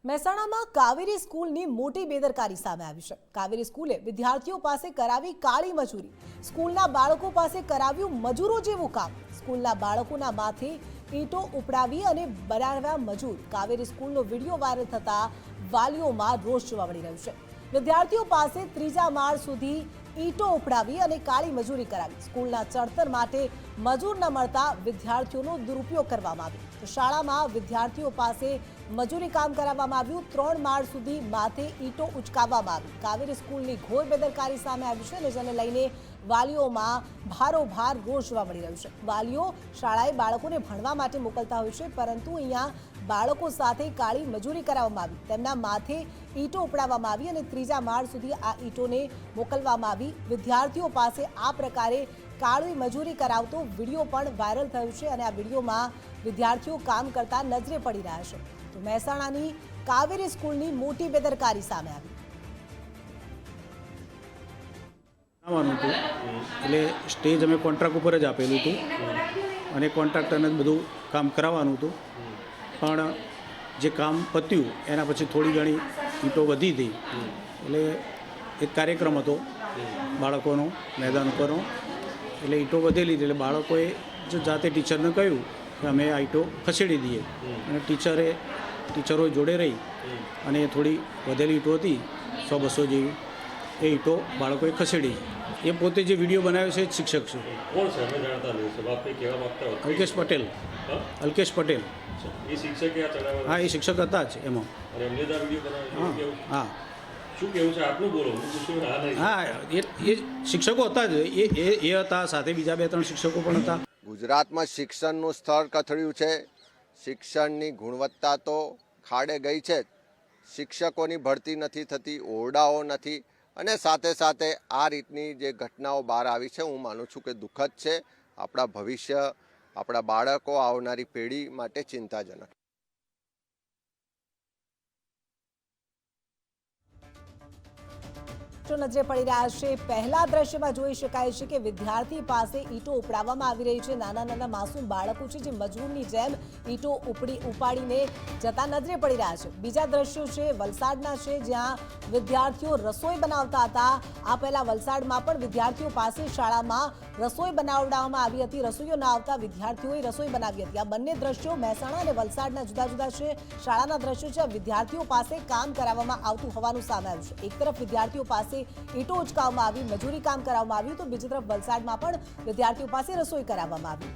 મહેસાણામાં કાવેરી સ્કૂલની મોટી બેદરકારી સામે આવી છે। કાવેરી સ્કૂલે વિદ્યાર્થીઓ પાસે કરાવી કાળી મજૂરી, સ્કૂલના બાળકો પાસે કરાવ્યું મજૂરો જેવું કામ। સ્કૂલના બાળકોના માથે ઈંટો ઉપડાવી અને બનાવ્યા મજૂર। કાવેરી સ્કૂલનો વિડીયો વાયરલ થતા વાલીઓમાં રોષ જોવા મળી રહ્યો છે। વિદ્યાર્થીઓ પાસે ત્રીજા માળ સુધી ઈંટો ઉપડાવી અને કાળી મજૂરી કરાવી। સ્કૂલના ચણતર માટે મજૂર ન મળતા વિદ્યાર્થીઓનો દુરુપયોગ કરવામાં આવ્યો। શાળામાં વિદ્યાર્થીઓ પાસે મજૂરી કામ કરાવવામાં આવ્યું। 3 માળ સુધી માથે ઈંટો ઉચકાવવામાં આવી। કાવેરી સ્કૂલની ઘોર બેદરકારી સામે આવી છે અને જેને લઈને વાલીઓમાં ભારોભાર રોષ જોવા મળી રહ્યો છે। વાલીઓ શાળાએ બાળકોને ભણવા માટે મોકલતા હોય છે, પરંતુ અહીંયા બાળકો સાથે કાળી મજૂરી કરાવવામાં આવી। તેમના માથે ઈંટો ઉપડાવવામાં આવી અને ત્રીજા માળ સુધી આ ઈંટોને મોકલવામાં આવી। વિદ્યાર્થીઓ પાસે આ પ્રકારે કાળી મજૂરી કરાવતો વિડીયો પણ વાયરલ થયો છે અને આ વિડીયોમાં વિદ્યાર્થીઓ કામ કરતા નજરે પડી રહ્યા છે। તો મહેસાણાની કાવેરી સ્કૂલની મોટી બેદરકારી સામે આવી। એટલે સ્ટેજ અમે કોન્ટ્રાક્ટ ઉપર જ આપેલું હતું અને કોન્ટ્રાક્ટરને બધું કામ કરાવવાનું હતું, પણ જે કામ પત્યું એના પછી થોડી ઘણી ઈંટો વધી હતી। એટલે એક કાર્યક્રમ હતો બાળકોનો મેદાન ઉપરનો, એટલે ઈંટો વધેલી એટલે બાળકોએ જો જાતે ટીચરને કહ્યું કે અમે આ ઈંટો ખસેડી દઈએ, અને ટીચરો જોડે રહી અને થોડી વધેલી ઈંટો હતી 100-200 જેવી, એ ઈંટો બાળકોએ ખસેડી। એ પોતે જે વિડીયો બનાવ્યો છે શિક્ષક છે, કોણ છે? અમે જાણતા નહીં, સર આપને કહેવા માંગતા હો? અલ્કેશ પટેલ। અલ્કેશ પટેલ, એ શિક્ષકે આ ચડાવ્યો? હા, એ શિક્ષક હતા જ એમાં। અને એમને જ આ વિડીયો બનાવ્યો? કેવું? હા, શું કેવું છે આપનું? બોલો, હું પૂછું હા નહીં? હા, એ શિક્ષકો હતા જ, એ હતા, સાથે બીજા 2-3 શિક્ષકો પણ હતા। ગુજરાતમાં શિક્ષણનું સ્તર કથળ્યું છે। શિક્ષણની ગુણવત્તા તો ખાડે ગઈ છે। શિક્ષકોની ભરતી નથી થતી, ઓરડાઓ નથી, અને સાથે સાથે આ રીતની જે ઘટનાઓ બહાર આવી છે, હું માનું છું કે દુઃખદ છે। આપણા ભવિષ્ય, આપણા બાળકો, આવનારી પેઢી માટે ચિંતાજનક। નજરે પડી રહ્યા છે। પહેલા દ્રશ્યમાં જોઈ શકાય છે કે વિદ્યાર્થી પાસે ઈંટો ઉપડાવવામાં આવી રહી છે। નાના નાના માસૂમ બાળકો છે જે મજૂરની જેમ ઈંટો ઉપાડીને જતા નજરે પડી રહ્યા છે। બીજા દ્રશ્યો છે વલસાડના છે, જ્યાં વિદ્યાર્થીઓ રસોઈ બનાવતા હતા। આ પહેલા વલસાડમાં પણ વિદ્યાર્થીઓ પાસે શાળામાં રસોઈ બનાવવામાં આવી હતી। રસોઈઓ ના આવતા વિદ્યાર્થીઓએ રસોઈ બનાવી હતી। આ બંને દ્રશ્યો મહેસાણા અને વલસાડના જુદા જુદા છે। શાળાના દ્રશ્યો છે, વિદ્યાર્થીઓ પાસે કામ કરાવવામાં આવતું હોવાનું સામે આવ્યું છે। એક તરફ વિદ્યાર્થીઓ પાસે ઈંટો ઉચકાવવામાં આવી, મજૂરી કામ કરાવવામાં આવ્યું, તો બીજી તરફ વલસાડમાં પણ વિદ્યાર્થીઓ પાસે રસોઈ કરાવવામાં આવી।